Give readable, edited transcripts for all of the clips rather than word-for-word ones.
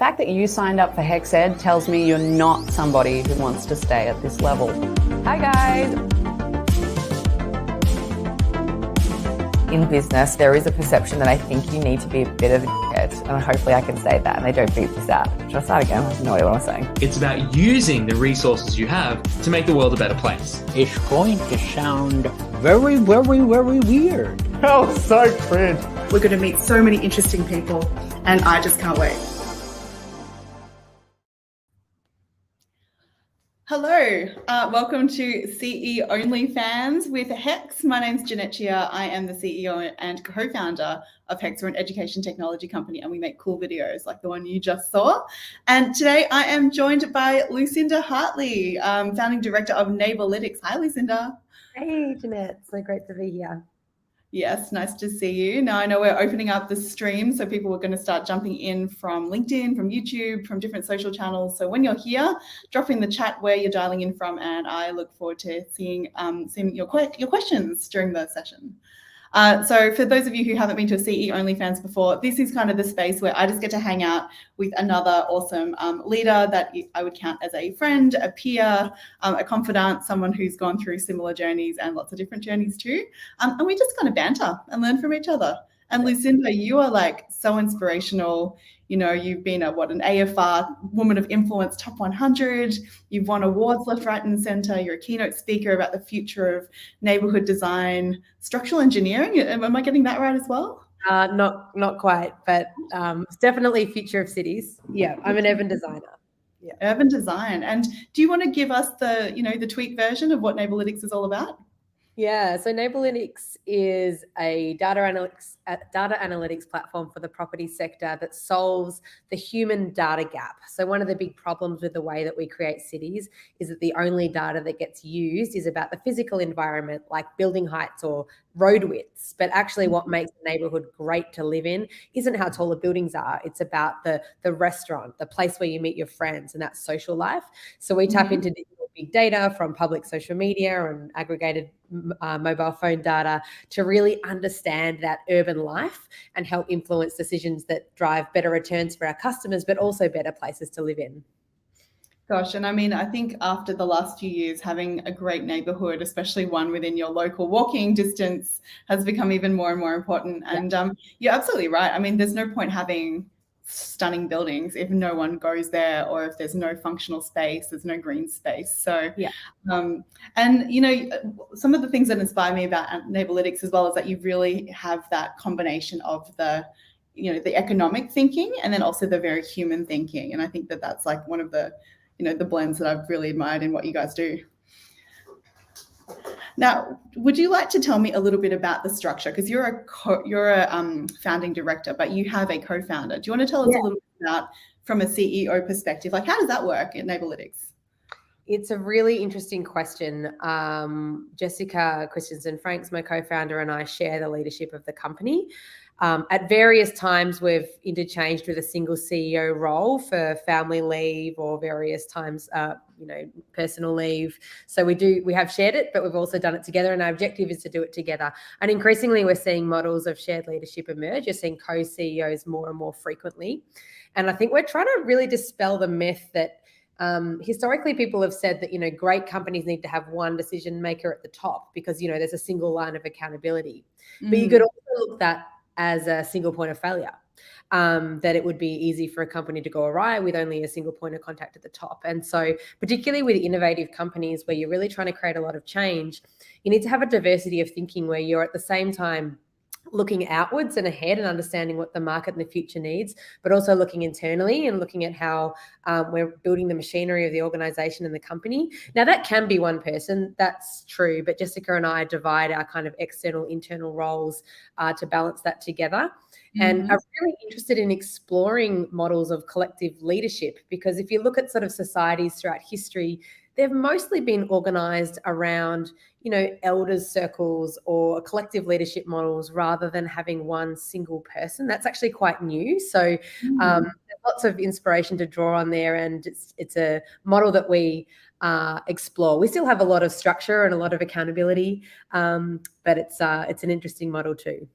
fact that you signed up for HEX Ed tells me you're not somebody who wants to stay at this level. Hi guys. In business, there is a perception that I think you need to be a bit of a dickhead, and hopefully I can say that and they don't beat this out. Should I start again? I have no idea what I'm saying. It's about using the resources you have to make the world a better place. It's going to sound very, very, very weird. Oh, so cringe. We're going to meet so many interesting people, and I just can't wait. Hello, welcome to CEOnly Fans with HEX. My name's Jeanette Cheah. I am the CEO and co-founder of HEX. We're an education technology company, and we make cool videos like the one you just saw. And today I am joined by Lucinda Hartley, founding director of Neighbourlytics. Hi, Lucinda. Hey, Jeanette. So great to be here. Yes, nice to see you. Now I know we're opening up the stream, so people are going to start jumping in from LinkedIn, from YouTube, from different social channels. So when you're here, drop in the chat where you're dialing in from, and I look forward to seeing your questions during the session. So for those of you who haven't been to a CEOnly Fans before, this is kind of the space where I just get to hang out with another awesome leader that I would count as a friend, a peer, a confidant, someone who's gone through similar journeys and lots of different journeys too. And we just kind of banter and learn from each other. And Lucinda, you are like so inspirational. You know, you've been an AFR Woman of Influence Top 100. You've won awards left, right, and centre. You're a keynote speaker about the future of neighbourhood design, structural engineering. Am I getting that right as well? Not quite, but definitely future of cities. Yeah, I'm an urban designer. Yeah, urban design. And do you want to give us the tweet version of what Neighbourlytics is all about? Yeah, so Neighbourlytics is a data analytics platform for the property sector that solves the human data gap. So one of the big problems with the way that we create cities is that the only data that gets used is about the physical environment, like building heights or road widths. But actually what makes a neighbourhood great to live in isn't how tall the buildings are. It's about the restaurant, the place where you meet your friends, and that social life. So we tap into big data from public social media and aggregated mobile phone data to really understand that urban life and help influence decisions that drive better returns for our customers, but also better places to live in. Gosh, and I mean, I think after the last few years, having a great neighbourhood, especially one within your local walking distance, has become even more and more important. And you're absolutely right. I mean, there's no point having stunning buildings if no one goes there, or if there's no functional space, there's no green space. So and some of the things that inspire me about Neighbourlytics as well is that you really have that combination of the economic thinking and then also the very human thinking. And I think that that's like one of the the blends that I've really admired in what you guys do. Now, would you like to tell me a little bit about the structure? Because you're a founding director, but you have a co-founder. Do you want to tell us a little bit about, from a CEO perspective, like how does that work at Neighbourlytics? It's a really interesting question. Jessica Christensen-Franks, my co-founder, and I share the leadership of the company. At various times, we've interchanged with a single CEO role for family leave or various times, personal leave. So we have shared it, but we've also done it together, and our objective is to do it together. And increasingly, we're seeing models of shared leadership emerge. You're seeing co-CEOs more and more frequently. And I think we're trying to really dispel the myth that historically people have said that, great companies need to have one decision maker at the top because, there's a single line of accountability. But you could also look at that as a single point of failure, that it would be easy for a company to go awry with only a single point of contact at the top. And so particularly with innovative companies where you're really trying to create a lot of change, you need to have a diversity of thinking where you're at the same time looking outwards and ahead and understanding what the market and the future needs, but also looking internally and looking at how we're building the machinery of the organization and the company. Now, that can be one person, that's true, but Jessica and I divide our kind of external, internal roles to balance that together. And are really interested in exploring models of collective leadership, because if you look at sort of societies throughout history, they've mostly been organised around, elders circles or collective leadership models rather than having one single person. That's actually quite new. So there's lots of inspiration to draw on there, and it's a model that we explore. We still have a lot of structure and a lot of accountability, but it's an interesting model too.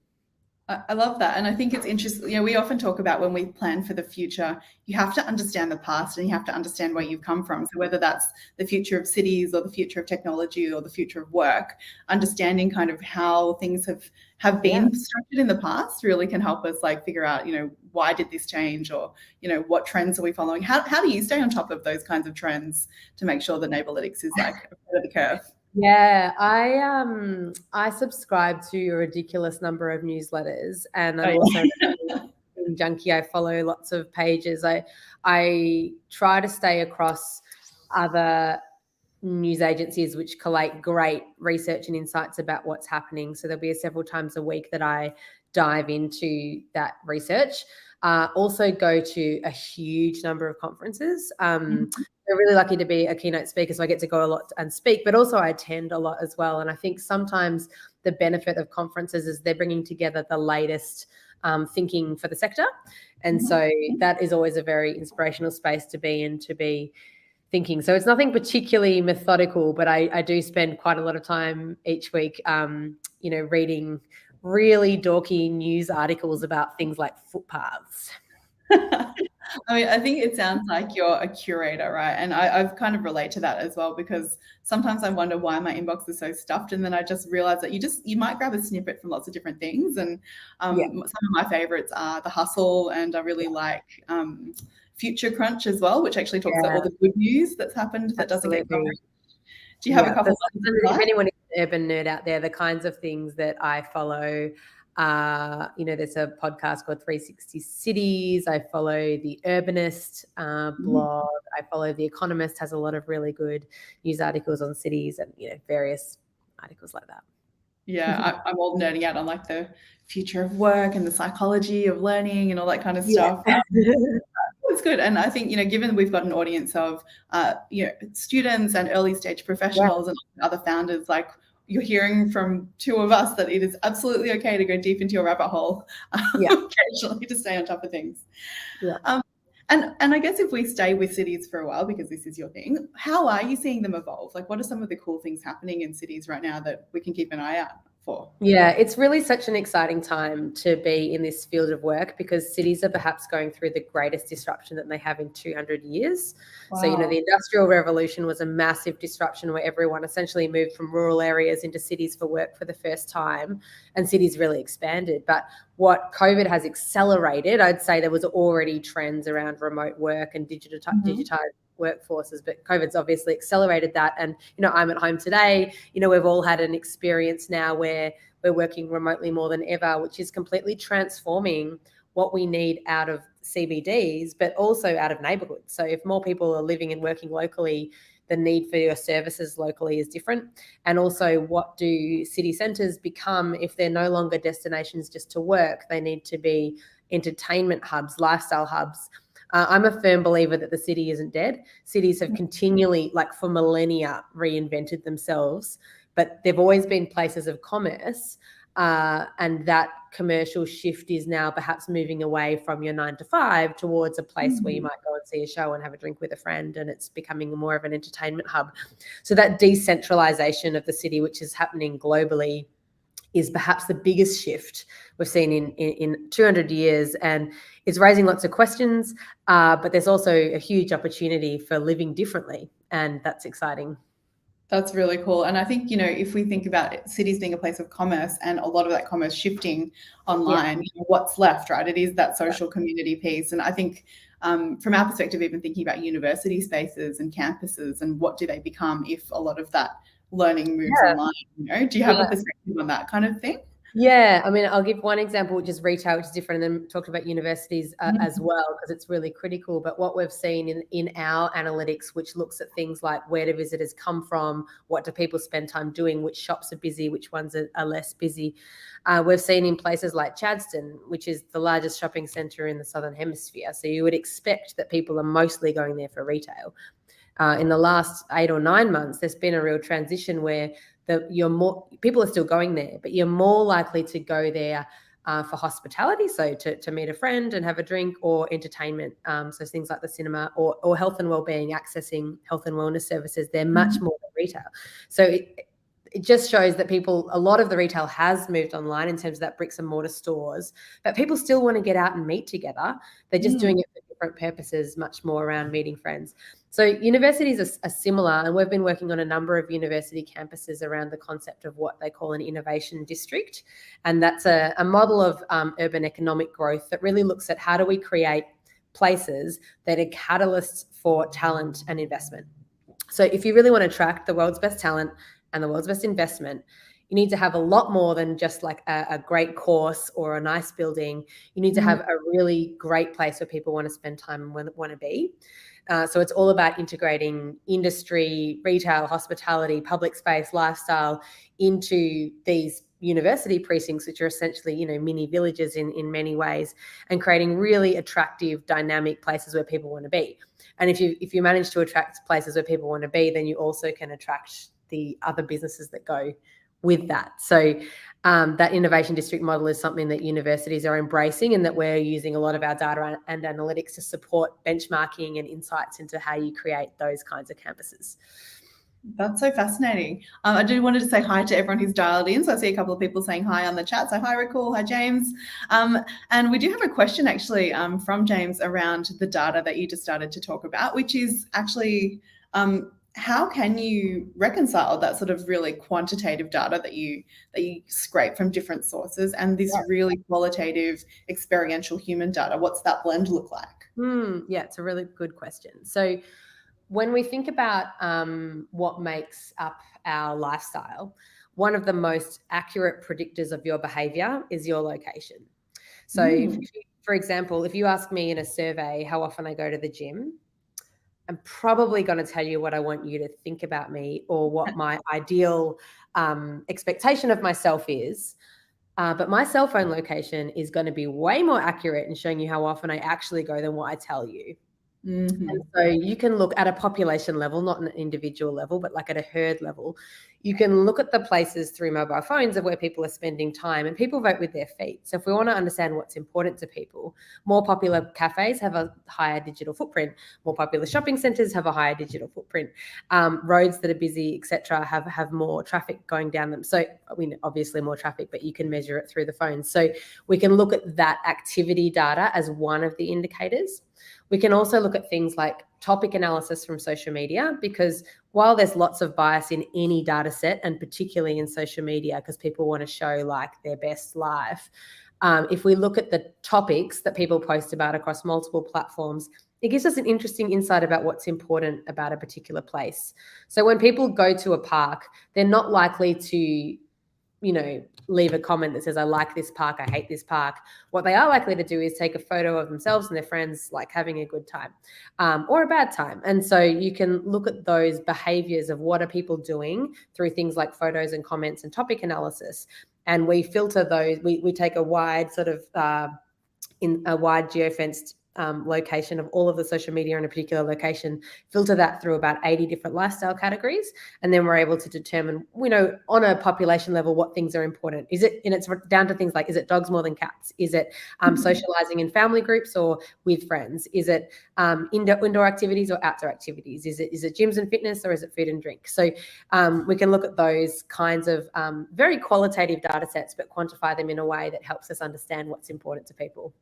I love that. And I think it's interesting. You know, we often talk about when we plan for the future, you have to understand the past and you have to understand where you've come from. So whether that's the future of cities or the future of technology or the future of work, understanding kind of how things have been structured in the past really can help us like figure out, you know, why did this change, or, you know, what trends are we following? How do you stay on top of those kinds of trends to make sure that Neighbourlytics is like ahead of the curve? Yeah, I subscribe to a ridiculous number of newsletters, and I'm also a junkie. I follow lots of pages. I try to stay across other news agencies which collate great research and insights about what's happening. So there'll be several times a week that I dive into that research. Also go to a huge number of conferences. We're really lucky to be a keynote speaker, so I get to go a lot and speak, but also I attend a lot as well. And I think sometimes the benefit of conferences is they're bringing together the latest thinking for the sector. And so that is always a very inspirational space to be in, to be thinking. So it's nothing particularly methodical, but I do spend quite a lot of time each week, you know, reading really dorky news articles about things like footpaths. I mean, I think it sounds like you're a curator, right? And I've kind of relate to that as well, because sometimes I wonder why my inbox is so stuffed, and then I just realize that you might grab a snippet from lots of different things. And some of my favorites are The Hustle, and I really like Future Crunch as well, which actually talks about all the good news that's happened that doesn't get covered. Do you have a couple of if anyone is an urban nerd out there, the kinds of things that I follow, you know, there's a podcast called 360 Cities. I follow the Urbanist blog. I follow The Economist, has a lot of really good news articles on cities and, you know, various articles like that. Yeah, I'm all nerding out on like the future of work and the psychology of learning and all that kind of stuff. It's good. And I think, you know, given we've got an audience of, you know, students and early stage professionals and other founders, like you're hearing from two of us that it is absolutely okay to go deep into your rabbit hole occasionally to stay on top of things. And I guess if we stay with cities for a while, because this is your thing, how are you seeing them evolve? Like, what are some of the cool things happening in cities right now that we can keep an eye out for? Yeah, it's really such an exciting time to be in this field of work, because cities are perhaps going through the greatest disruption that they have in 200 years. Wow. So, you know, the Industrial Revolution was a massive disruption where everyone essentially moved from rural areas into cities for work for the first time, and cities really expanded. But what COVID has accelerated, I'd say there was already trends around remote work and digitized workforces, but COVID's obviously accelerated that. And, you know, I'm at home today, you know, we've all had an experience now where we're working remotely more than ever, which is completely transforming what we need out of CBDs, but also out of neighborhoods. So if more people are living and working locally, the need for your services locally is different. And also, what do city centres become if they're no longer destinations just to work? They need to be entertainment hubs, lifestyle hubs. I'm a firm believer that the city isn't dead. Cities have continually, like for millennia, reinvented themselves, but they've always been places of commerce. And that commercial shift is now perhaps moving away from your 9 to 5 towards a place where you might go and see a show and have a drink with a friend, and it's becoming more of an entertainment hub. So that decentralization of the city, which is happening globally, is perhaps the biggest shift we've seen in 200 years, and it's raising lots of questions, but there's also a huge opportunity for living differently, and that's exciting. That's really cool. And I think, you know, if we think about cities being a place of commerce and a lot of that commerce shifting online, you know, what's left, right? It is that social community piece. And I think from our perspective, even thinking about university spaces and campuses and what do they become if a lot of that learning moves online, you know, do you have a perspective on that kind of thing? Yeah, I mean, I'll give one example, which is retail, which is different, and then talk about universities as well, because it's really critical. But what we've seen in our analytics, which looks at things like where do visitors come from, what do people spend time doing, which shops are busy, which ones are less busy, we've seen in places like Chadstone, which is the largest shopping centre in the Southern Hemisphere. So you would expect that people are mostly going there for retail. In the last 8 or 9 months, there's been a real transition where people are still going there, but you're more likely to go there for hospitality, so to meet a friend and have a drink, or entertainment, so things like the cinema, or health and wellbeing, accessing health and wellness services. They're much more than retail. So it just shows that a lot of the retail has moved online in terms of that bricks and mortar stores, but people still want to get out and meet together. They're just doing it for different purposes, much more around meeting friends. So universities are similar, and we've been working on a number of university campuses around the concept of what they call an innovation district. And that's a model of urban economic growth that really looks at how do we create places that are catalysts for talent and investment. So if you really want to attract the world's best talent and the world's best investment, you need to have a lot more than just like a great course or a nice building. You need to have a really great place where people want to spend time and want to be. So it's all about integrating industry, retail, hospitality, public space, lifestyle into these university precincts, which are essentially, you know, mini villages in many ways, and creating really attractive, dynamic places where people want to be. And if you manage to attract places where people want to be, then you also can attract the other businesses that go with that. So that innovation district model is something that universities are embracing, and that we're using a lot of our data and analytics to support benchmarking and insights into how you create those kinds of campuses. That's so fascinating. I do wanted to say hi to everyone who's dialed in. So I see a couple of people saying hi on the chat. So hi, Ricole. Hi, James. And we do have a question actually from James around the data that you just started to talk about, which is actually how can you reconcile that sort of really quantitative data that you scrape from different sources and this really qualitative experiential human data? What's that blend look like? Yeah, it's a really good question. So when we think about what makes up our lifestyle, one of the most accurate predictors of your behavior is your location. So for example, if you ask me in a survey how often I go to the gym, I'm probably going to tell you what I want you to think about me or what my ideal expectation of myself is. But my cell phone location is going to be way more accurate in showing you how often I actually go than what I tell you. And so you can look at a population level, not an individual level, but like at a herd level. You can look at the places through mobile phones of where people are spending time, and people vote with their feet. So if we want to understand what's important to people, more popular cafes have a higher digital footprint. More popular shopping centres have a higher digital footprint. Roads that are busy, etc., have more traffic going down them. So I mean, obviously more traffic, but you can measure it through the phone. So we can look at that activity data as one of the indicators. We can also look at things like topic analysis from social media, because while there's lots of bias in any data set, and particularly in social media, because people want to show like their best life, if we look at the topics that people post about across multiple platforms, it gives us an interesting insight about what's important about a particular place. So when people go to a park, they're not likely to, you know, leave a comment that says, I like this park, I hate this park. What they are likely to do is take a photo of themselves and their friends like having a good time or a bad time. And so you can look at those behaviors of what are people doing through things like photos and comments and topic analysis. And we filter those, we take a wide sort of in a wide geofenced location of all of the social media in a particular location, filter that through about 80 different lifestyle categories, and then we're able to determine, you know, on a population level what things are important. Is it, and it's down to things like, is it dogs more than cats? Is it socializing in family groups or with friends? Is it indoor activities or outdoor activities? Is it gyms and fitness, or is it food and drink? So we can look at those kinds of very qualitative data sets, but quantify them in a way that helps us understand what's important to people.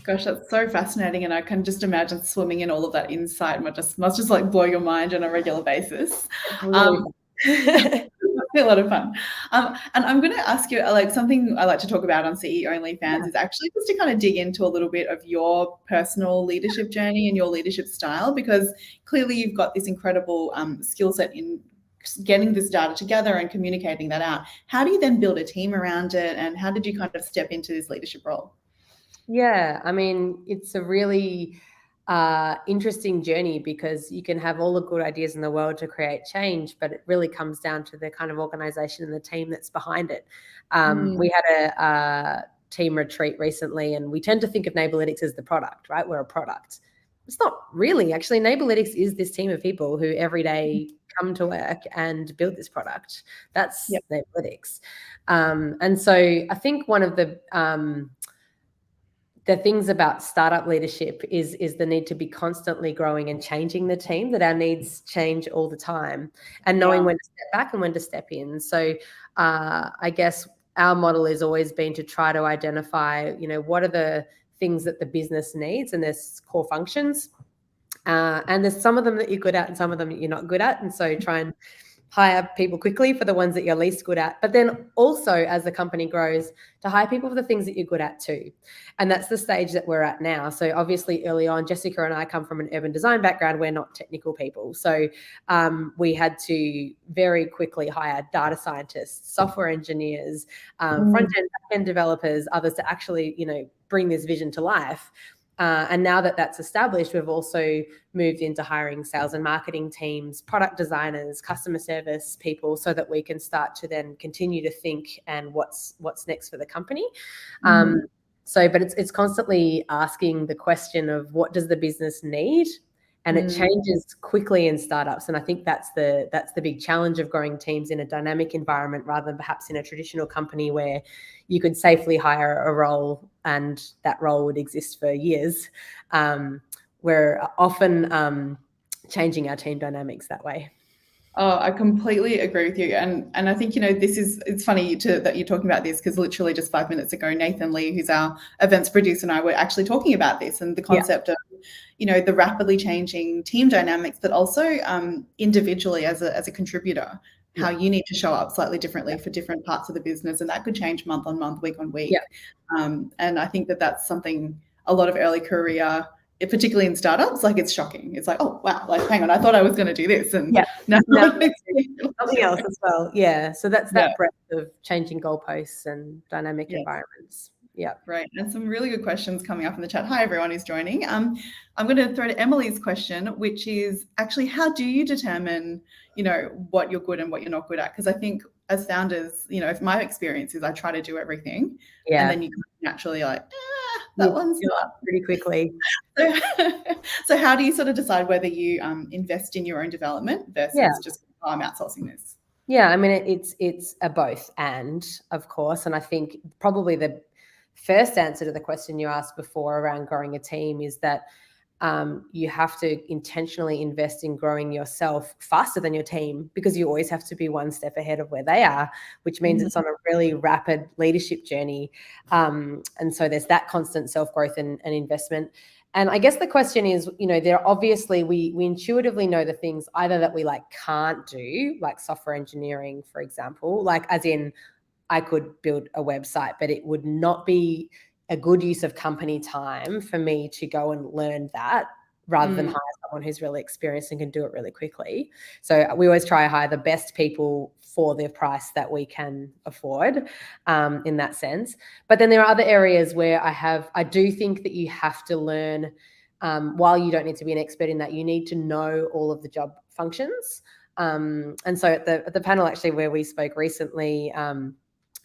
Gosh, that's so fascinating, and I can just imagine swimming in all of that insight must just like blow your mind on a regular basis. It's a lot of fun. And I'm going to ask you, like, something I like to talk about on CE-only Fans is actually just to kind of dig into a little bit of your personal leadership journey and your leadership style, because clearly you've got this incredible skill set in getting this data together and communicating that out. How do you then build a team around it, and how did you kind of step into this leadership role? Yeah, I mean, it's a really interesting journey, because you can have all the good ideas in the world to create change, but it really comes down to the kind of organization and the team that's behind it. We had a team retreat recently, and we tend to think of Neighbourlytics as the product, right? We're a product. It's not really. Actually, Neighbourlytics is this team of people who every day come to work and build this product. That's Neighbourlytics. And so I think one of the the things about startup leadership is the need to be constantly growing and changing the team, that our needs change all the time, and knowing when to step back and when to step in. So I guess our model has always been to try to identify, what are the things that the business needs, and there's core functions. And there's some of them that you're good at and some of them that you're not good at. And so try and hire people quickly for the ones that you're least good at. But then also, as the company grows, to hire people for the things that you're good at too. And that's the stage that we're at now. So obviously early on, Jessica and I come from an urban design background. We're not technical people. So we had to very quickly hire data scientists, software engineers, front-end, back-end developers, others to actually, bring this vision to life. And now that that's established, we've also moved into hiring sales and marketing teams, product designers, customer service people, so that we can start to then continue to think and what's next for the company. But it's constantly asking the question of what does the business need? And it changes quickly in startups. And I think that's the big challenge of growing teams in a dynamic environment, rather than perhaps in a traditional company where you could safely hire a role and that role would exist for years. We're often changing our team dynamics that way. Oh, I completely agree with you. And I think, it's funny that you're talking about this, because literally just 5 minutes ago, Nathan Lee, who's our events producer, and I were actually talking about this and the concept of, the rapidly changing team dynamics, but also individually as a contributor, how you need to show up slightly differently for different parts of the business. And that could change month on month, week on week. And I think that that's something a lot of early career, particularly in startups, like it's shocking. It's like, oh, wow, like, hang on, I thought I was going to do this. And no, something else as well. Yeah. So that's that breadth of changing goalposts and dynamic environments. Yeah. Right. And some really good questions coming up in the chat. Hi, everyone who's joining. I'm going to throw to Emily's question, which is actually, how do you determine, what you're good and what you're not good at? Because I think as founders, if my experience is I try to do everything, and then you naturally like, that one's not pretty quickly. So how do you sort of decide whether you invest in your own development versus just, I'm outsourcing this? Yeah, I mean, it's a both and, of course. And I think probably the first answer to the question you asked before around growing a team is that you have to intentionally invest in growing yourself faster than your team, because you always have to be one step ahead of where they are, which means it's on a really rapid leadership journey. And so there's that constant self-growth and investment. And I guess the question is, there obviously we intuitively know the things either that we can't do, like software engineering, for example, like as in I could build a website, but it would not be a good use of company time for me to go and learn that, rather than hire someone who's really experienced and can do it really quickly. So we always try to hire the best people for the price that we can afford, in that sense. But then there are other areas where I do think that you have to learn, while you don't need to be an expert in that, you need to know all of the job functions. And so at the panel actually where we spoke recently,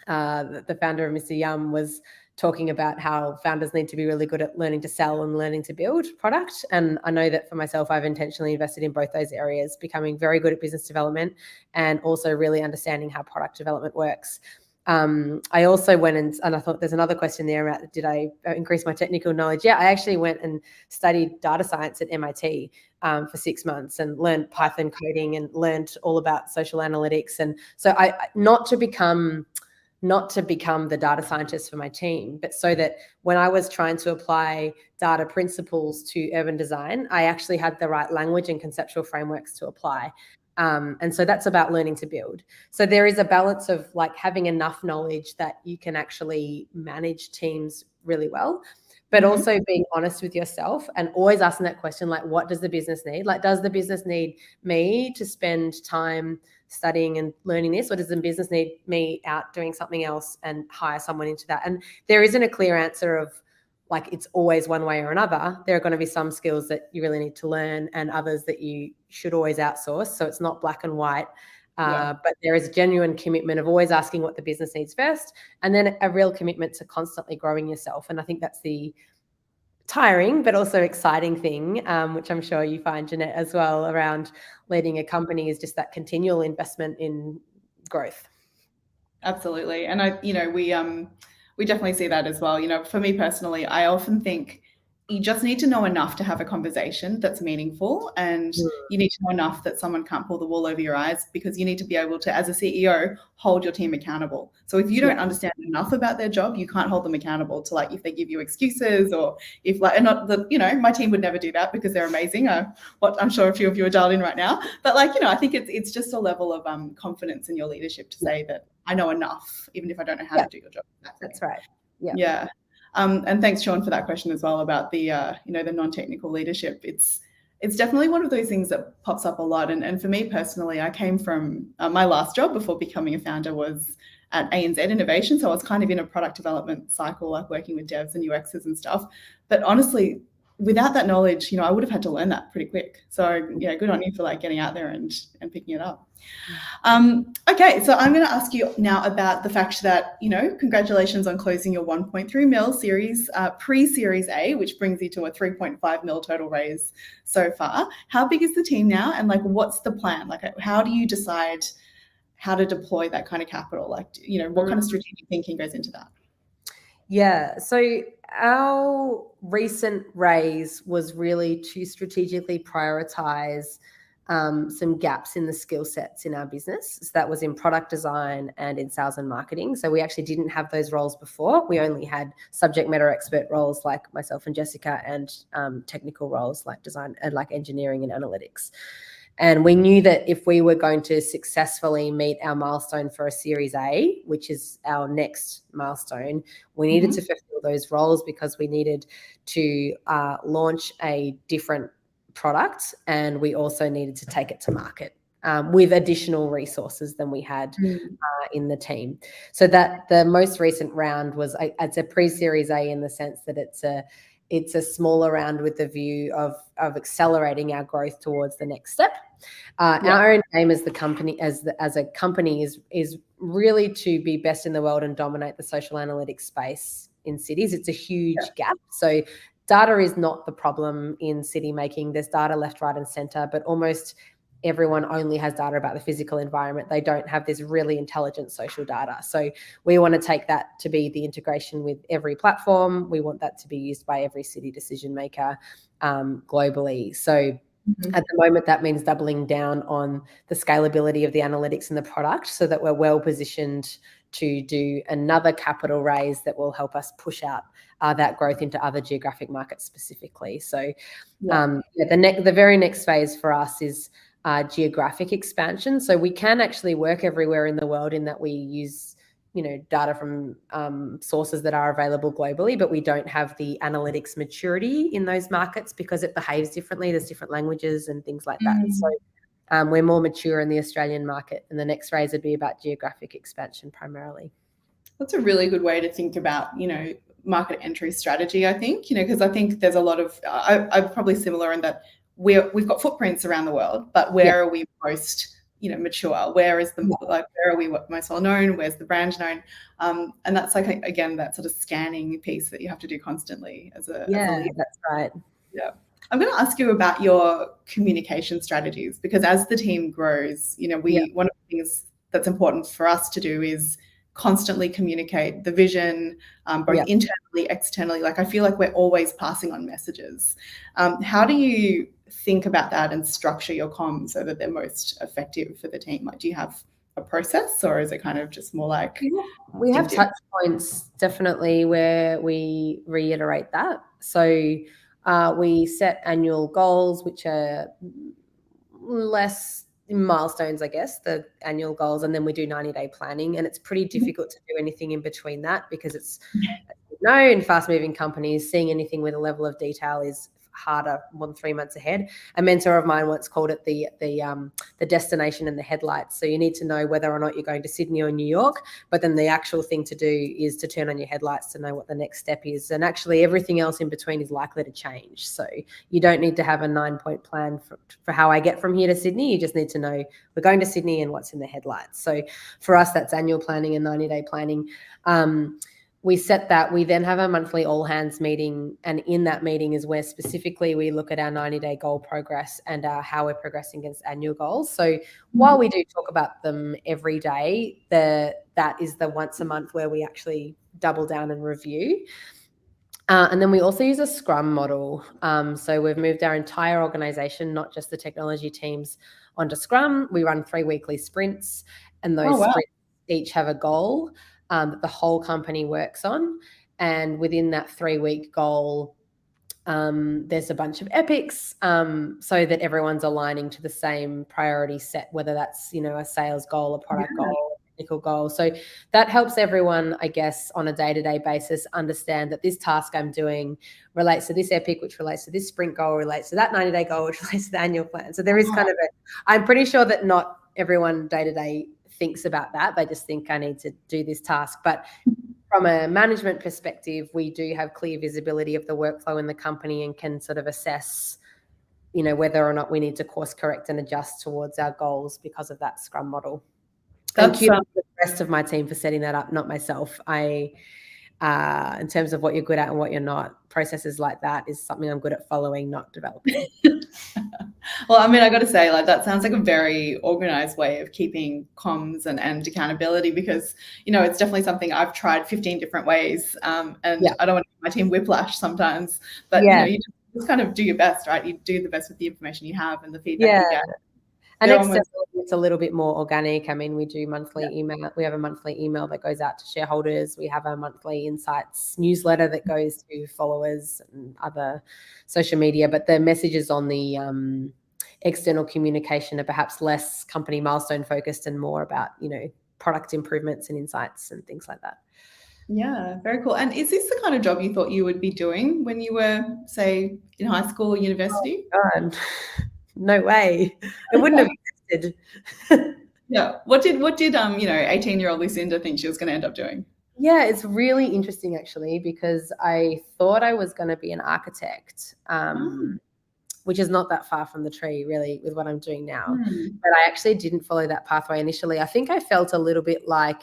the founder of Mr. Yum was talking about how founders need to be really good at learning to sell and learning to build product. And I know that for myself, I've intentionally invested in both those areas, becoming very good at business development and also really understanding how product development works. I also went and I thought there's another question there about, did I increase my technical knowledge? Yeah, I actually went and studied data science at MIT for 6 months and learned Python coding and learned all about social analytics. And so not to become the data scientist for my team, but so that when I was trying to apply data principles to urban design, I actually had the right language and conceptual frameworks to apply. And so that's about learning to build. So there is a balance of having enough knowledge that you can actually manage teams really well, but also being honest with yourself and always asking that question, what does the business need? Does the business need me to spend time studying and learning this, or does the business need me out doing something else and hire someone into that? And there isn't a clear answer of it's always one way or another. There are going to be some skills that you really need to learn and others that you should always outsource. So it's not black and white, but there is a genuine commitment of always asking what the business needs first, and then a real commitment to constantly growing yourself. And I think that's the tiring but also exciting thing, which I'm sure you find, Jeanette, as well, around leading a company, is just that continual investment in growth. Absolutely. And we we definitely see that as well. You know, for me personally, I often think you just need to know enough to have a conversation that's meaningful, and you need to know enough that someone can't pull the wool over your eyes, because you need to be able to, as a CEO, hold your team accountable. So if you don't understand enough about their job, you can't hold them accountable to, like, if they give you excuses, or if, like, and not the, you know, my team would never do that because they're amazing. I'm sure a few of you are dialed in right now, but, like, you know, I think it's just a level of confidence in your leadership to say that I know enough, even if I don't know how to do your job. That's right. Yeah. And thanks, Sean, for that question as well about the, you know, the non-technical leadership. It's definitely one of those things that pops up a lot. And for me personally, I came from my last job before becoming a founder was at ANZ Innovation. So I was kind of in a product development cycle, like working with devs and UXs and stuff. But honestly, without that knowledge, you know, I would have had to learn that pretty quick. So yeah, good on you for, like, getting out there and picking it up. Okay, so I'm going to ask you now about the fact that, you know, congratulations on closing your 1.3 mil series, pre-series A, which brings you to a 3.5 mil total raise so far. How big is the team now, and, like, what's the plan? Like, how do you decide how to deploy that kind of capital? Like, you know, what kind of strategic thinking goes into that? Yeah, so our recent raise was really to strategically prioritize some gaps in the skill sets in our business. So that was in product design and in sales and marketing. So we actually didn't have those roles before. We only had subject matter expert roles like myself and Jessica, and technical roles like design and like engineering and analytics. And we knew that if we were going to successfully meet our milestone for a Series A, which is our next milestone, we needed to fulfill those roles, because we needed to launch a different product, and we also needed to take it to market with additional resources than we had in the team. So that the most recent round was, it's a pre-Series A in the sense that it's a smaller round with the view of accelerating our growth towards the next step. Our own aim as the company, as a company, is really to be best in the world and dominate the social analytics space in cities. It's a huge gap. So data is not the problem in city making. There's data left, right, and center, but almost everyone only has data about the physical environment. They don't have this really intelligent social data. So we want to take that to be the integration with every platform. We want that to be used by every city decision maker globally. So at the moment, that means doubling down on the scalability of the analytics and the product, so that we're well positioned to do another capital raise that will help us push out that growth into other geographic markets specifically. So the very next phase for us is geographic expansion. So we can actually work everywhere in the world, in that we use, you know, data from sources that are available globally, but we don't have the analytics maturity in those markets because it behaves differently. There's different languages and things like that. So we're more mature in the Australian market, and the next raise would be about geographic expansion primarily. That's a really good way to think about, you know, market entry strategy, I think, you know, because I think there's a lot of, I'm probably similar in that we've got footprints around the world, but where are we most, you know, mature? Where is the, like, where are we most well known? Where's the brand known? And that's, like, again, that sort of scanning piece that you have to do constantly as a leader. That's right. Yeah. I'm going to ask you about your communication strategies, because as the team grows, you know, one of the things that's important for us to do is constantly communicate the vision, both internally, externally. Like, I feel like we're always passing on messages. How do you think about that and structure your comms so that they're most effective for the team? Like, do you have a process, or is it kind of just more like... We have touch points, definitely, where we reiterate that. So we set annual goals, which are less milestones, I guess, the annual goals, and then we do 90-day planning, and it's pretty difficult to do anything in between that, because it's, you know, in fast-moving companies, seeing anything with a level of detail is harder more than 3 months ahead. A mentor of mine once called it the destination and the headlights. So you need to know whether or not you're going to Sydney or New York, but then the actual thing to do is to turn on your headlights to know what the next step is. And actually everything else in between is likely to change. So you don't need to have a 9-point plan for how I get from here to Sydney. You just need to know we're going to Sydney and what's in the headlights. So for us, that's annual planning and 90-day planning. We set that. We then have a monthly all hands meeting, and in that meeting is where specifically we look at our 90-day goal progress and how we're progressing against annual goals. So while we do talk about them every day, that is the once a month where we actually double down and review. And then we also use a Scrum model. So we've moved our entire organization, not just the technology teams, onto Scrum. We run 3 weekly sprints, and those sprints each have a goal that the whole company works on. And within that 3-week goal, there's a bunch of epics so that everyone's aligning to the same priority set, whether that's, a sales goal, a product goal, a technical goal. So that helps everyone, I guess, on a day-to-day basis understand that this task I'm doing relates to this epic, which relates to this sprint goal, relates to that 90-day goal, which relates to the annual plan. So there is kind of I'm pretty sure that not everyone day-to-day thinks about that. They just think I need to do this task. But from a management perspective, we do have clear visibility of the workflow in the company and can sort of assess, whether or not we need to course correct and adjust towards our goals because of that Scrum model. Thank you to the rest of my team for setting that up, not myself. In terms of what you're good at and what you're not, processes like that is something I'm good at following, not developing. Well, I mean, I got to say, that sounds like a very organized way of keeping comms and accountability, because, it's definitely something I've tried 15 different ways. And I don't want to give my team whiplash sometimes, but, you just kind of do your best, right? You do the best with the information you have and the feedback you get. And externally, it's a little bit more organic. I mean, we do monthly email. We have a monthly email that goes out to shareholders. We have a monthly insights newsletter that goes to followers and other social media. But the messages on the external communication are perhaps less company milestone focused and more about, product improvements and insights and things like that. Yeah, very cool. And is this the kind of job you thought you would be doing when you were, say, in high school or university? Oh, God. No way. It wouldn't have existed. Yeah. What did 18-year-old Lucinda think she was going to end up doing? Yeah, it's really interesting actually, because I thought I was going to be an architect, which is not that far from the tree really with what I'm doing now. But I actually didn't follow that pathway initially. I think I felt a little bit like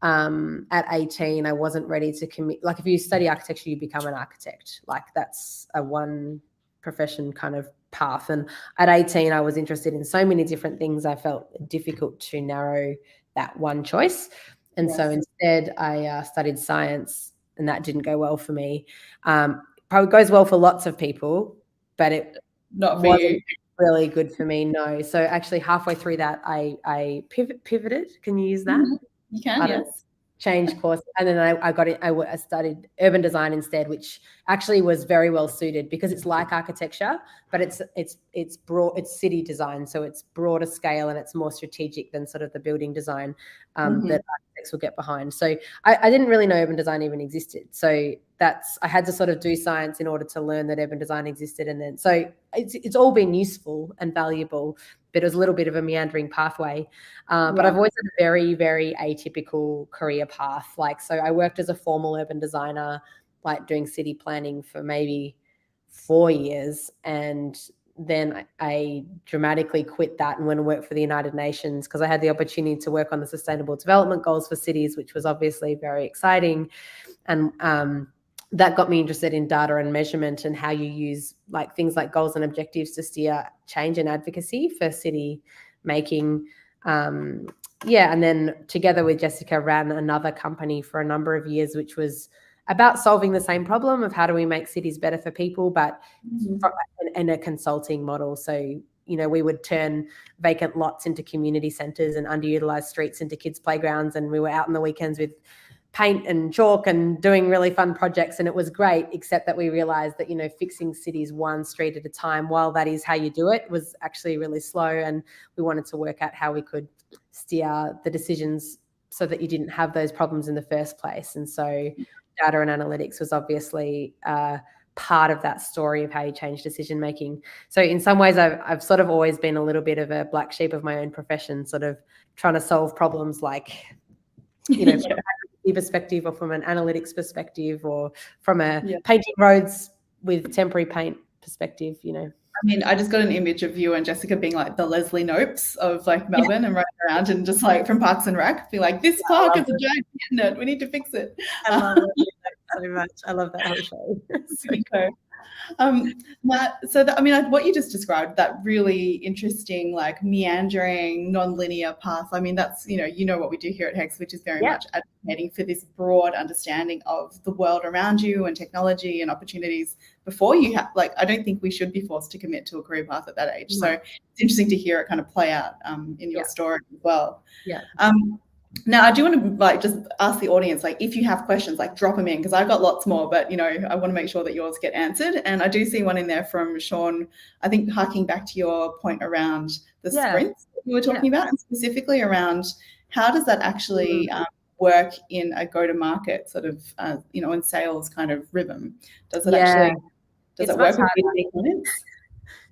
at 18, I wasn't ready to commit. Like if you study architecture, you become an architect. Like that's a one profession kind of path. And at 18, I was interested in so many different things. I felt difficult to narrow that one choice. And so instead I studied science, and that didn't go well for me. Probably goes well for lots of people, but it not for you. Really good for me. No. So actually halfway through that, I pivoted. Can you use that? You can, yes. Change course, and then I studied urban design instead, which actually was very well suited because it's like architecture, but it's broad, it's city design, so it's broader scale and it's more strategic than sort of the building design that architects will get behind. So I didn't really know urban design even existed. So I had to sort of do science in order to learn that urban design existed, and then so it's all been useful and valuable. But it was a little bit of a meandering pathway. But I've always had a very, very atypical career path. So I worked as a formal urban designer, doing city planning for maybe 4 years. And then I dramatically quit that and went and worked for the United Nations because I had the opportunity to work on the Sustainable Development Goals for cities, which was obviously very exciting. And that got me interested in data and measurement and how you use things like goals and objectives to steer change and advocacy for city making. And then together with Jessica ran another company for a number of years, which was about solving the same problem of how do we make cities better for people, but in a consulting model. So, we would turn vacant lots into community centres and underutilized streets into kids' playgrounds. And we were out on the weekends with paint and chalk and doing really fun projects, and it was great, except that we realized that fixing cities one street at a time, while that is how you do it, was actually really slow, and we wanted to work out how we could steer the decisions so that you didn't have those problems in the first place. And so data and analytics was obviously part of that story of how you change decision making. So in some ways I've sort of always been a little bit of a black sheep of my own profession, sort of trying to solve problems perspective or from an analytics perspective or from a painting roads with temporary paint perspective, I mean, I just got an image of you and Jessica being like the Leslie Nopes of Melbourne and running around and just from Parks and Rec, be like, this park is a giant internet, we need to fix it. I love it so much. I love that whole show. Super cool. What you just described, that really interesting, like meandering, non-linear path. I mean, that's, what we do here at HEX, which is very much advocating for this broad understanding of the world around you and technology and opportunities before you have, I don't think we should be forced to commit to a career path at that age. So it's interesting to hear it kind of play out in your story as well. Yeah. Now, I do want to just ask the audience, if you have questions, drop them in, because I've got lots more, but, I want to make sure that yours get answered. And I do see one in there from Sean, I think harking back to your point around the sprints that you were talking about, and specifically around how does that actually work in a go-to-market sort of, in sales kind of rhythm? Does it actually, does it work?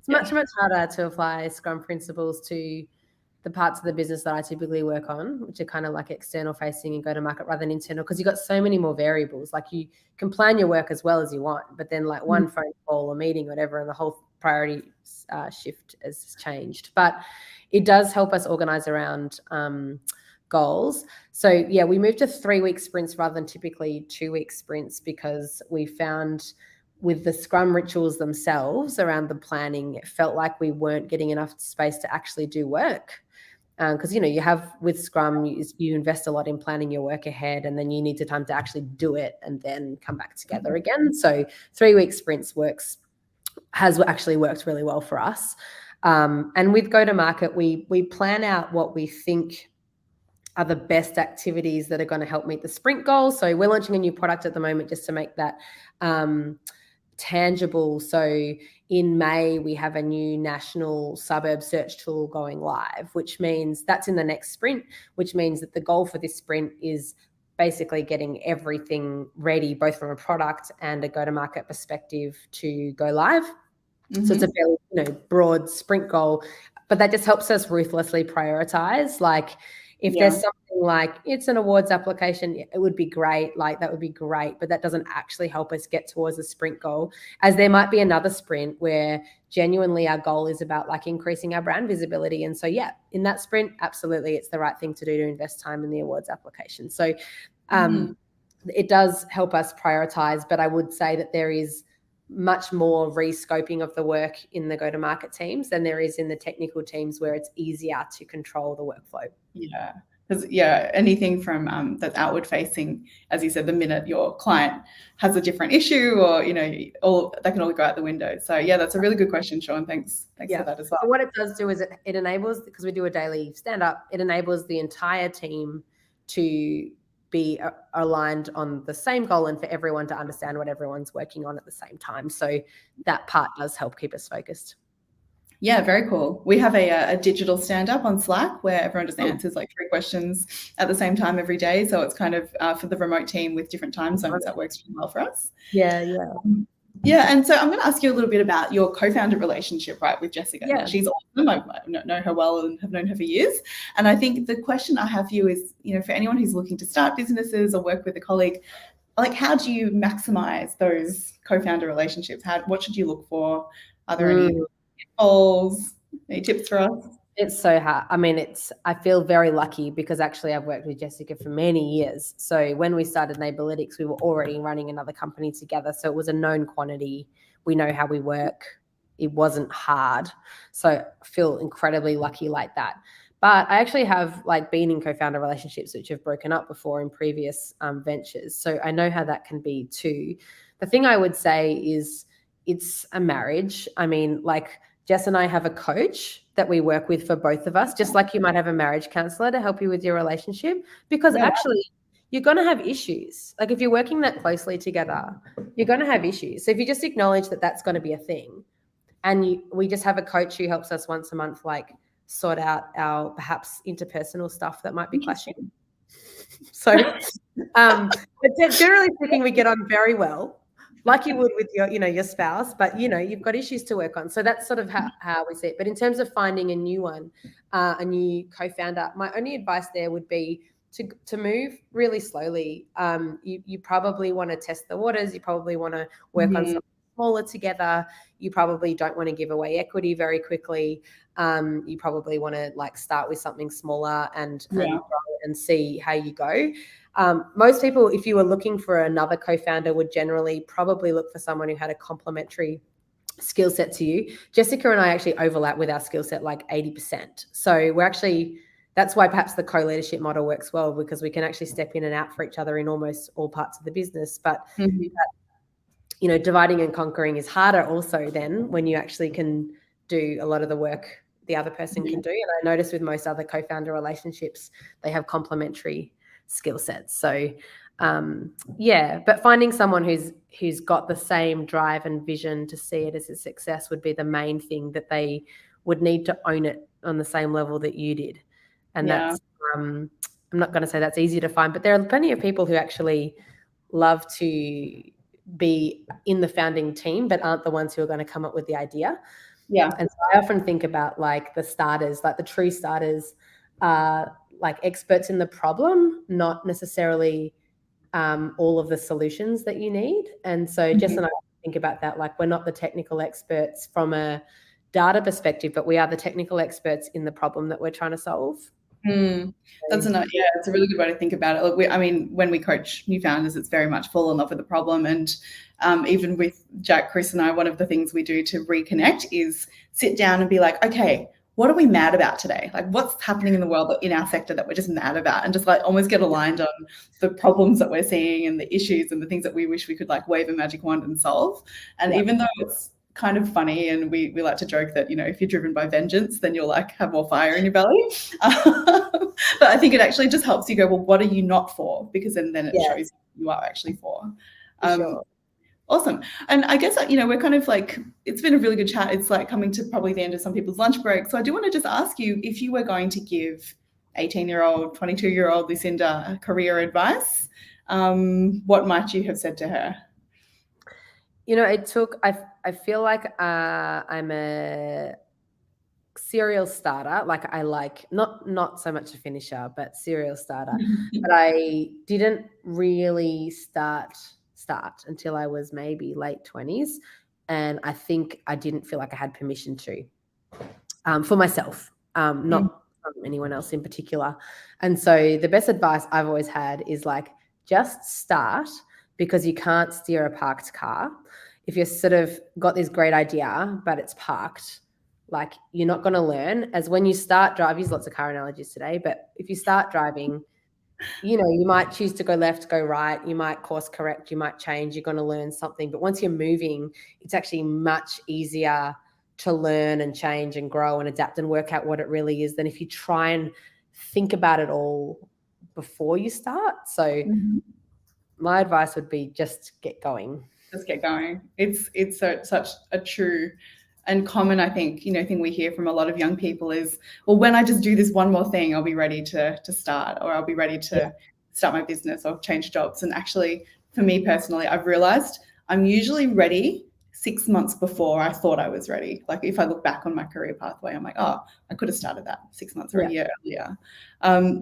It's much harder to apply Scrum principles to the parts of the business that I typically work on, which are kind of like external facing and go to market rather than internal, because you've got so many more variables. Like, you can plan your work as well as you want, but then one phone call or meeting, whatever, and the whole priority shift has changed. But it does help us organize around goals. So we moved to 3-week sprints rather than typically 2-week sprints, because we found with the Scrum rituals themselves around the planning, it felt like we weren't getting enough space to actually do work. Because, you have with Scrum, you invest a lot in planning your work ahead, and then you need the time to actually do it and then come back together again. So 3-week sprints has actually worked really well for us. And with go-to-market, we plan out what we think are the best activities that are going to help meet the sprint goals. So we're launching a new product at the moment just to make that tangible. So in May, we have a new national suburb search tool going live, which means that's in the next sprint, which means that the goal for this sprint is basically getting everything ready, both from a product and a go-to-market perspective, to go live. So it's a fairly broad sprint goal, but that just helps us ruthlessly prioritize. If there's something like it's an awards application, it would be great. That would be great, but that doesn't actually help us get towards a sprint goal, as there might be another sprint where genuinely our goal is about increasing our brand visibility. And so, in that sprint, absolutely, it's the right thing to do to invest time in the awards application. So it does help us prioritize, but I would say that there is much more rescoping of the work in the go-to-market teams than there is in the technical teams, where it's easier to control the workflow. Yeah, because anything from that's outward facing, as you said, the minute your client has a different issue, or all that can all go out the window. So that's a really good question, Sean. Thanks for that as well. So what it does do is it enables, because we do a daily stand-up, it enables the entire team to be aligned on the same goal and for everyone to understand what everyone's working on at the same time. So that part does help keep us focused. Yeah, very cool. We have a digital stand-up on Slack where everyone just answers 3 questions at the same time every day. So it's kind of for the remote team with different time zones, that works really well for us. And so I'm going to ask you a little bit about your co-founder relationship, with Jessica. Yeah. She's awesome. I know her well and have known her for years. And I think the question I have for you is, for anyone who's looking to start businesses or work with a colleague, how do you maximize those co-founder relationships? What should you look for? Are there any pitfalls, any tips for us? It's so hard. I mean, I feel very lucky because actually I've worked with Jessica for many years. So when we started Neighbourlytics, we were already running another company together. So it was a known quantity. We know how we work. It wasn't hard. So I feel incredibly lucky like that. But I actually have been in co-founder relationships which have broken up before in previous ventures. So I know how that can be too. The thing I would say is it's a marriage. I mean, Jess and I have a coach that we work with for both of us, just like you might have a marriage counselor to help you with your relationship, because actually you're going to have issues. If you're working that closely together, you're going to have issues. So if you just acknowledge that that's going to be a thing, and we just have a coach who helps us once a month, sort out our perhaps interpersonal stuff that might be clashing. So, but generally speaking, we get on very well, like you would with your spouse, but you've got issues to work on. So that's sort of how we see it. But in terms of finding a new one, a new co-founder, my only advice there would be to move really slowly. You probably want to test the waters. You probably want to work on something smaller together. You probably don't want to give away equity very quickly. You probably want to start with something smaller and grow and see how you go. Most people, if you were looking for another co-founder, would generally probably look for someone who had a complementary skill set to you. Jessica and I actually overlap with our skill set like 80%. So we're actually, that's why perhaps the co-leadership model works well, because we can actually step in and out for each other in almost all parts of the business. But you know, dividing and conquering is harder also then when you actually can do a lot of the work the other person can do. And I notice with most other co-founder relationships, they have complementary skill sets. So but finding someone who's got the same drive and vision to see it as a success would be the main thing, that they would need to own it on the same level that you did. And that's I'm not going to say that's easy to find, but there are plenty of people who actually love to be in the founding team but aren't the ones who are going to come up with the idea. And so I often think about like the starters, like the true starters are like experts in the problem, not necessarily all of the solutions that you need. And so Jess and I think about that, like we're not the technical experts from a data perspective, but we are the technical experts in the problem that we're trying to solve. That's it's a really good way to think about it. Look, when we coach new founders, it's very much fall in love with the problem. And even with Jack, Chris and I, one of the things we do to reconnect is sit down and be like, okay, what are we mad about today? Like what's happening in the world in our sector that we're just mad about, and just like almost get aligned on the problems that we're seeing and the issues and the things that we wish we could like wave a magic wand and solve. And even though it's kind of funny, and we like to joke that, you know, if you're driven by vengeance, then you'll like have more fire in your belly. But I think it actually just helps you go, well, what are you not for? Because then it shows you are actually for. Sure. Awesome. And I guess, you know, we're kind of like, it's been a really good chat. It's like coming to probably the end of some people's lunch break. So I do want to just ask you, if you were going to give 18-year-old, 22-year-old Lucinda career advice, what might you have said to her? You know, I feel like I'm a serial starter. Like I like not so much a finisher, but serial starter. But I didn't really start until I was maybe late 20s. And I think I didn't feel like I had permission to, for myself, not from anyone else in particular. And so the best advice I've always had is like, just start, because you can't steer a parked car. If you've sort of got this great idea, but it's parked, like you're not going to learn. As when you start driving, I use lots of car analogies today, but if you start driving, you know, you might choose to go left, go right, you might course correct, you might change, you're going to learn something. But once you're moving, it's actually much easier to learn and change and grow and adapt and work out what it really is than if you try and think about it all before you start. So my advice would be just get going. Just get going. It's such a true and common, I think, you know, thing we hear from a lot of young people is, well, when I just do this one more thing, I'll be ready to start, or I'll be ready to start my business or change jobs. And actually, for me personally, I've realized I'm usually ready 6 months before I thought I was ready. Like if I look back on my career pathway, I'm like, oh, I could have started that 6 months or a year earlier.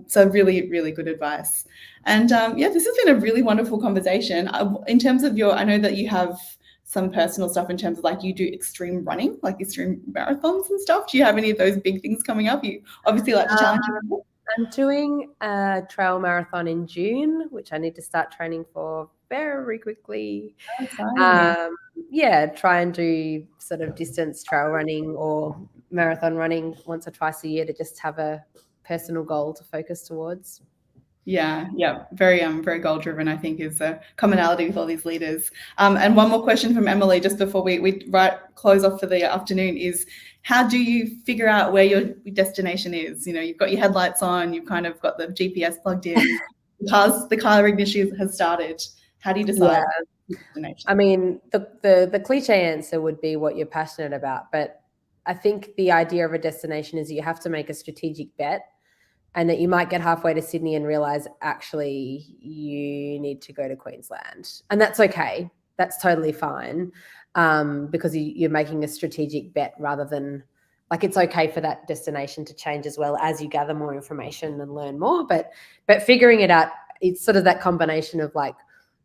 So really, really good advice. And this has been a really wonderful conversation. In terms of I know that you have some personal stuff in terms of like you do extreme running, like extreme marathons and stuff. Do you have any of those big things coming up? You obviously like to challenge people. I'm doing a trail marathon in June, which I need to start training for very quickly. Try and do sort of distance trail running or marathon running once or twice a year to just have a personal goal to focus towards. Very goal driven, I think, is a commonality with all these leaders. And one more question from Emily just before we close off for the afternoon is, how do you figure out where your destination is? You know, you've got your headlights on, you've kind of got the GPS plugged in, the car ignition has started. How do you decide destination? I mean, the cliche answer would be what you're passionate about, but I think the idea of a destination is you have to make a strategic bet, and that you might get halfway to Sydney and realize actually you need to go to Queensland. And that's okay. That's totally fine, because you're making a strategic bet rather than, like, it's okay for that destination to change as well as you gather more information and learn more. But figuring it out, it's sort of that combination of like,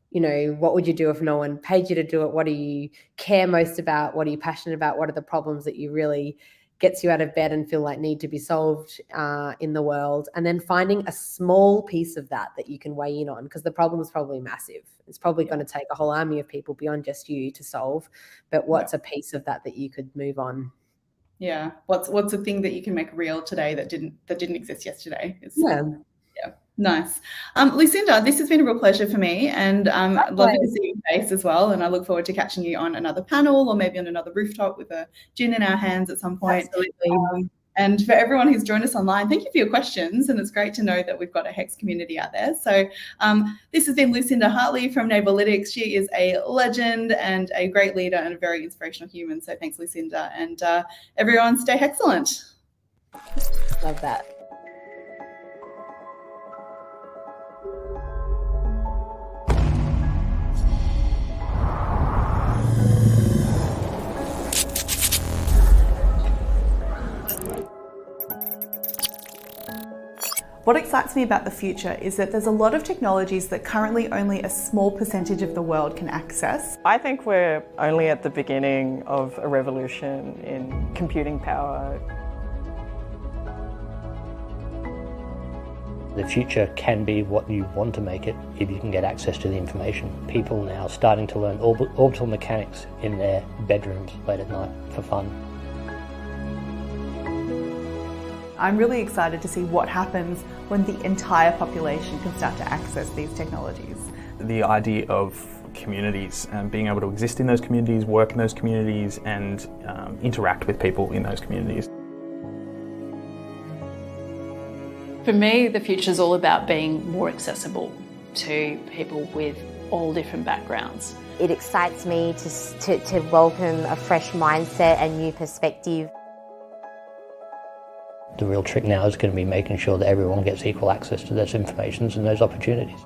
you know, what would you do if no one paid you to do it? What do you care most about? What are you passionate about? What are the problems that you really gets you out of bed and feel like need to be solved in the world, and then finding a small piece of that you can weigh in on, because the problem is probably massive. It's probably going to take a whole army of people beyond just you to solve, but what's a piece of that you could move on? Yeah. What's a thing that you can make real today that didn't exist yesterday? Yeah. Nice. Lucinda, this has been a real pleasure for me, and lovely to see your face as well. And I look forward to catching you on another panel or maybe on another rooftop with a gin in our hands at some point. Absolutely. And for everyone who's joined us online, thank you for your questions. And it's great to know that we've got a HEX community out there. So this has been Lucinda Hartley from Neighbourlytics. She is a legend and a great leader and a very inspirational human. So thanks, Lucinda. And everyone stay excellent. Love that. What excites me about the future is that there's a lot of technologies that currently only a small percentage of the world can access. I think we're only at the beginning of a revolution in computing power. The future can be what you want to make it if you can get access to the information. People now starting to learn orbital mechanics in their bedrooms late at night for fun. I'm really excited to see what happens when the entire population can start to access these technologies. The idea of communities and being able to exist in those communities, work in those communities, and interact with people in those communities. For me, the future is all about being more accessible to people with all different backgrounds. It excites me to welcome a fresh mindset and new perspective. The real trick now is going to be making sure that everyone gets equal access to those informations and those opportunities.